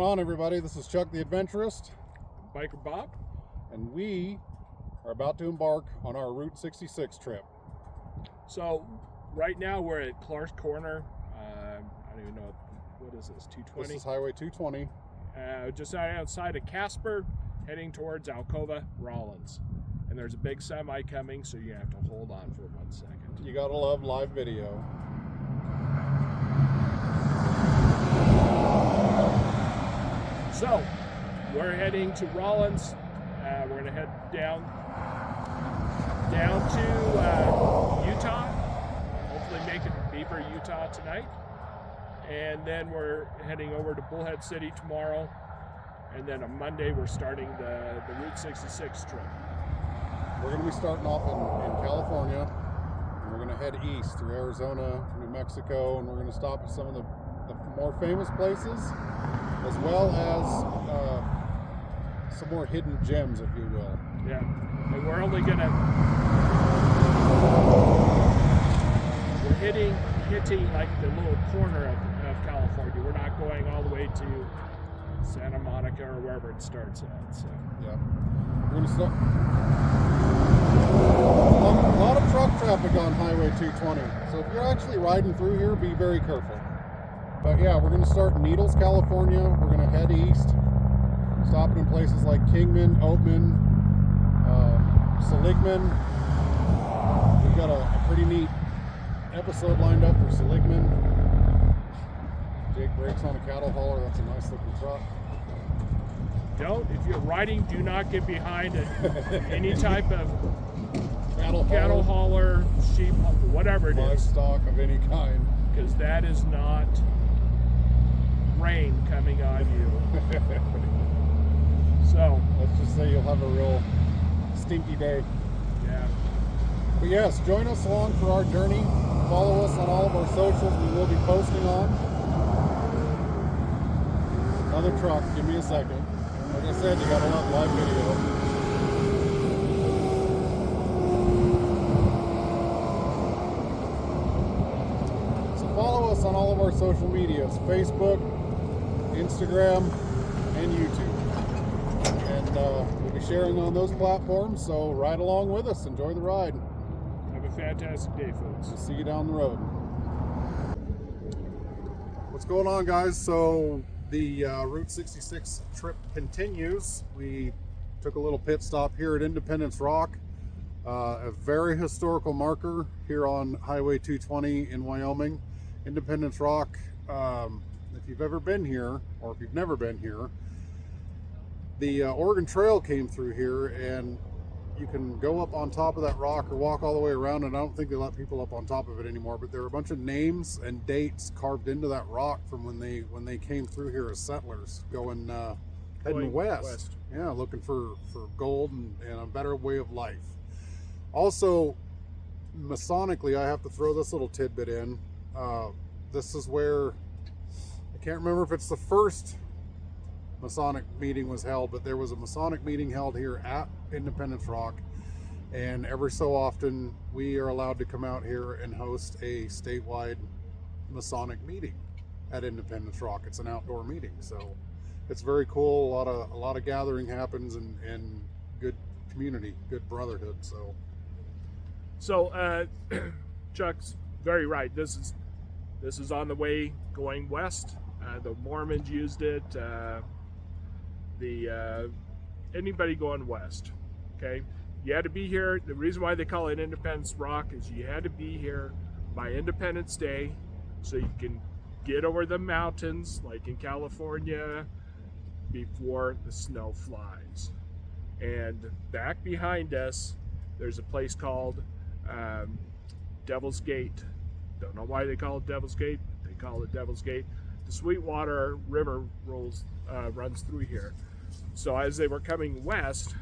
on, everybody? This is Chuck the Adventurist, Biker Bob, and we are about to embark on our Route 66 trip. So right now we're at Clark's Corner. I don't even know what is this, 220? This is Highway 220. Just outside of Casper, heading towards Alcova, Rollins. And there's a big semi coming, so you have to hold on for 1 second. You gotta love live video. So we're heading to Rollins. We're gonna head down to Utah. Hopefully make it to Beaver, Utah tonight. And then we're heading over to Bullhead City tomorrow. And then on Monday we're starting the Route 66 trip. We're gonna be starting off in California, and we're gonna head east through Arizona, New Mexico, and we're gonna stop at some of the more famous places, as well as some more hidden gems, if you will. Yeah, and we're only gonna hitting like the little corner of California. We're not going all the way to Santa Monica or wherever it starts at. So yeah, we're gonna start. A lot of truck traffic on Highway 220, so if you're actually riding through here, be very careful. But yeah, we're gonna start in Needles, California. We're gonna head east, stopping in places like Kingman, Oatman, Seligman. We've got a pretty neat episode lined up for Seligman. Jake brakes on a cattle hauler. That's a nice looking truck. If you're riding, do not get behind any type of cattle hauler, sheep, whatever it is. Livestock of any kind. Because that is not rain coming on you. So let's just say you'll have a real stinky day. Yeah. But yes, join us along for our journey. Follow us on all of our socials we will be posting on. Another truck, give me a second. Like I said, you gotta love live video. So follow us on all of our social medias, Facebook, Instagram, and YouTube. And we'll be sharing on those platforms, so ride along with us. Enjoy the ride. Have a fantastic day, folks. We'll see you down the road. What's going on, guys? So the Route 66 trip continues. We took a little pit stop here at Independence Rock, a very historical marker here on Highway 220 in Wyoming. Independence Rock, if you've ever been here, or if you've never been here, the Oregon Trail came through here, and you can go up on top of that rock or walk all the way around, and I don't think they let people up on top of it anymore, but there are a bunch of names and dates carved into that rock from when they came through here as settlers heading west. Yeah, looking for gold and a better way of life. Also, Masonically, I have to throw this little tidbit in. This is where, I can't remember if it's the first Masonic meeting was held, but there was a Masonic meeting held here at Independence Rock, and every so often we are allowed to come out here and host a statewide Masonic meeting at Independence Rock. It's an outdoor meeting, so it's very cool. A lot of gathering happens, and good community, good brotherhood. So Chuck's very right. This is on the way going west. The Mormons used it. Anybody going west, okay? You had to be here. The reason why they call it Independence Rock is you had to be here by Independence Day, so you can get over the mountains, like in California, before the snow flies. And back behind us, there's a place called Devil's Gate. Don't know why they call it Devil's Gate. They call it Devil's Gate. The Sweetwater River runs through here. So as they were coming west,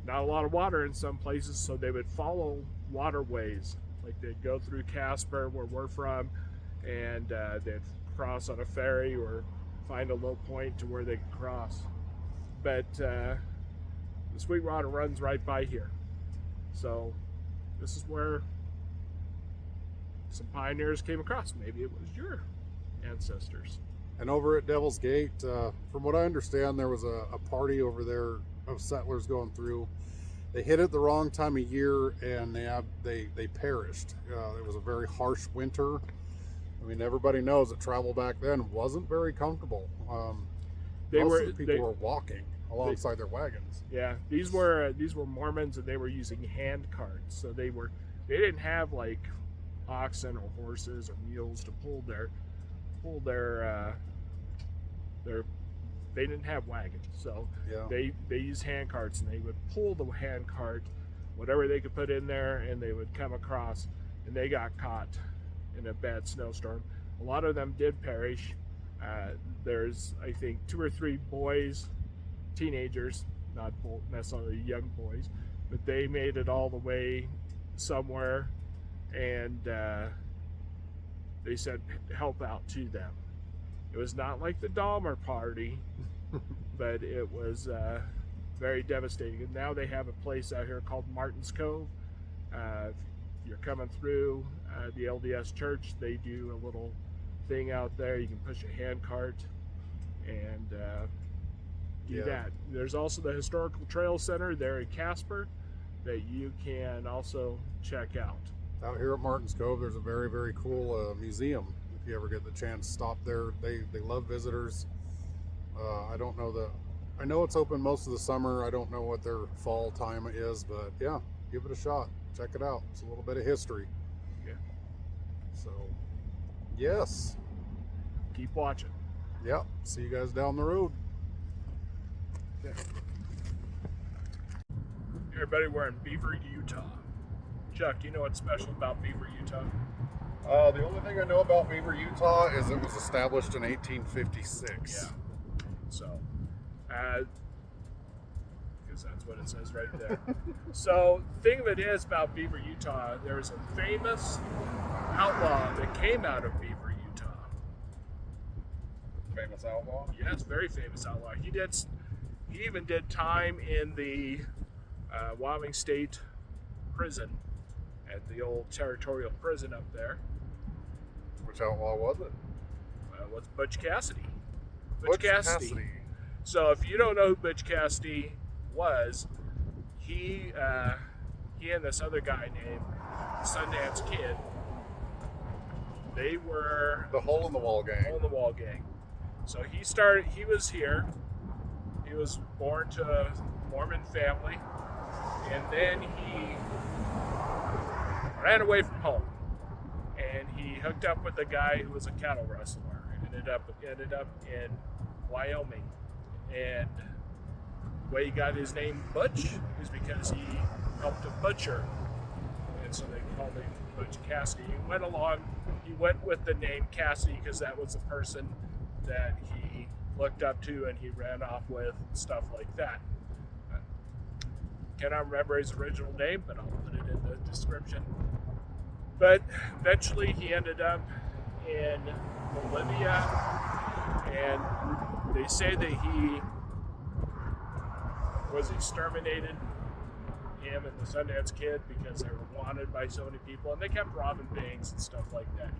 not a lot of water in some places, so they would follow waterways. Like they'd go through Casper, where we're from, and they'd cross on a ferry or find a low point to where they could cross. But the Sweetwater runs right by here. So this is where some pioneers came across. Maybe it was your ancestors. And over at Devil's Gate, from what I understand, there was a party over there of settlers going through. They hit it the wrong time of year, and they perished. It was a very harsh winter. I mean, everybody knows that travel back then wasn't very comfortable. Most of the people were walking alongside their wagons. Yeah, these were Mormons, and they were using hand carts. So they didn't have like oxen or horses or mules to pull their they didn't have wagons, so Yeah. they used hand carts, and they would pull the hand cart, whatever they could put in there, and they would come across, and they got caught in a bad snowstorm. A lot of them did perish. There's, I think, 2 or 3 boys, teenagers, not necessarily young boys, but they made it all the way somewhere, and they said help out to them. It was not like the Dahmer party, but it was very devastating. And now they have a place out here called Martin's Cove. If you're coming through the LDS church, they do a little thing out there. You can push a hand cart and do that. There's also the Historical Trail Center there in Casper that you can also check out. Out here at Martin's Cove, there's a very, very cool museum. If you ever get the chance, stop there. They love visitors. I know it's open most of the summer. I don't know what their fall time is, but yeah, give it a shot. Check it out. It's a little bit of history. Yeah. So, yes. Keep watching. Yep. See you guys down the road. Yeah. Everybody, we're in Beaver, Utah. Chuck, do you know what's special about Beaver, Utah? The only thing I know about Beaver, Utah is it was established in 1856. Yeah. So, because that's what it says right there. So, the thing of it is about Beaver, Utah, there's a famous outlaw that came out of Beaver, Utah. Famous outlaw? Yes, very famous outlaw. He even did time in the Wyoming State Prison at the old territorial prison up there. Which outlaw was it? Was Butch Cassidy. Butch Cassidy. So if you don't know who Butch Cassidy was, he and this other guy named Sundance Kid, they were the Hole in the Wall gang. Hole in the Wall gang. So he was here. He was born to a Mormon family, and then he ran away from home, and he hooked up with a guy who was a cattle rustler, and ended up in Wyoming. And the way he got his name Butch is because he helped a butcher, and so they called him Butch Cassidy. He went with the name Cassidy because that was the person that he looked up to and he ran off with, stuff like that. Cannot remember his original name, but I'll put it in the description. But eventually he ended up in Bolivia, and they say that he was exterminated, him and the Sundance Kid, because they were wanted by so many people, and they kept robbing banks and stuff like that.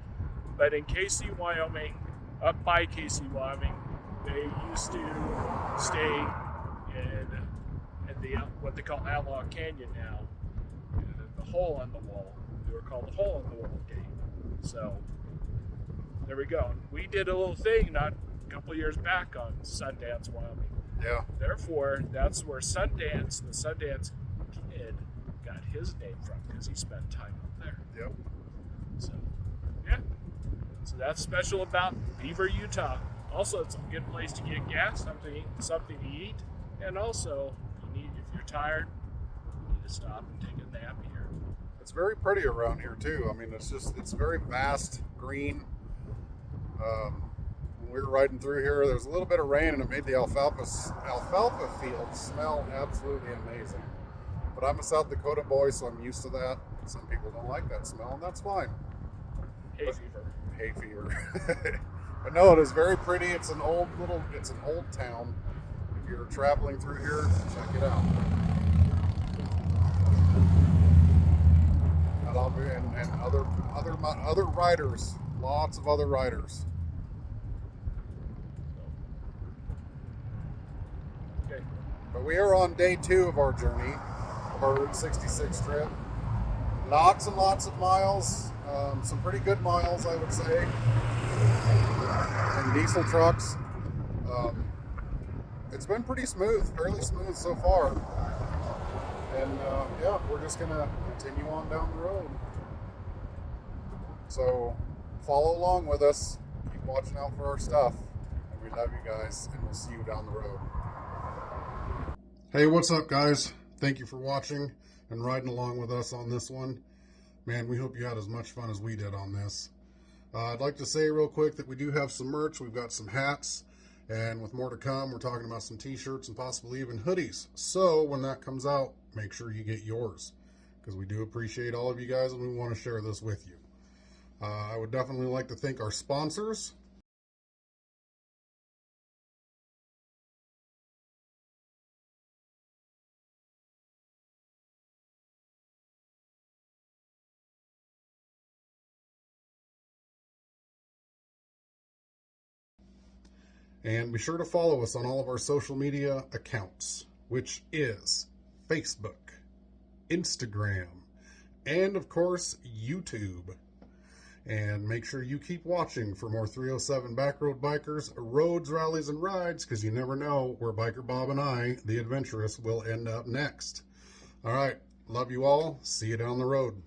But in Casey, Wyoming, up by Casey, Wyoming, they used to stay in the what they call Outlaw Canyon now, the Hole in the Wall. They were called the Hole in the Wall Gate. So there we go. We did a little thing not a couple of years back on Sundance, Wyoming. Yeah. Therefore, that's where Sundance, the Sundance Kid, got his name from, because he spent time up there. Yep. So, yeah. So that's special about Beaver, Utah. Also, it's a good place to get gas, something to eat, and also, if you're tired, you need to stop and take a nap here. It's very pretty around here too. I mean, it's very vast, green. When we were riding through here, there was a little bit of rain, and it made the alfalfa fields smell absolutely amazing. But I'm a South Dakota boy, so I'm used to that. Some people don't like that smell, and that's fine. Hay fever. But no, it is very pretty. It's an old town. If you're traveling through here, check it out. And other riders, lots of other riders. But we are on day 2 of our journey, of our Route 66 trip. Lots and lots of miles, some pretty good miles, I would say, and diesel trucks. It's been pretty smooth, fairly smooth so far. And yeah, we're just gonna continue on down the road. So follow along with us, keep watching out for our stuff, and we love you guys, and we'll see you down the road. Hey, what's up, guys? Thank you for watching and riding along with us on this one. Man, we hope you had as much fun as we did on this. I'd like to say real quick that we do have some merch. We've got some hats, and with more to come, we're talking about some t-shirts and possibly even hoodies. So when that comes out, make sure you get yours, because we do appreciate all of you guys and we want to share this with you. I would definitely like to thank our sponsors. And be sure to follow us on all of our social media accounts, which is Facebook, Instagram, and of course, YouTube. And make sure you keep watching for more 307 Backroad Bikers, roads, rallies, and rides, because you never know where Biker Bob and I, the Adventurist, will end up next. All right, love you all. See you down the road.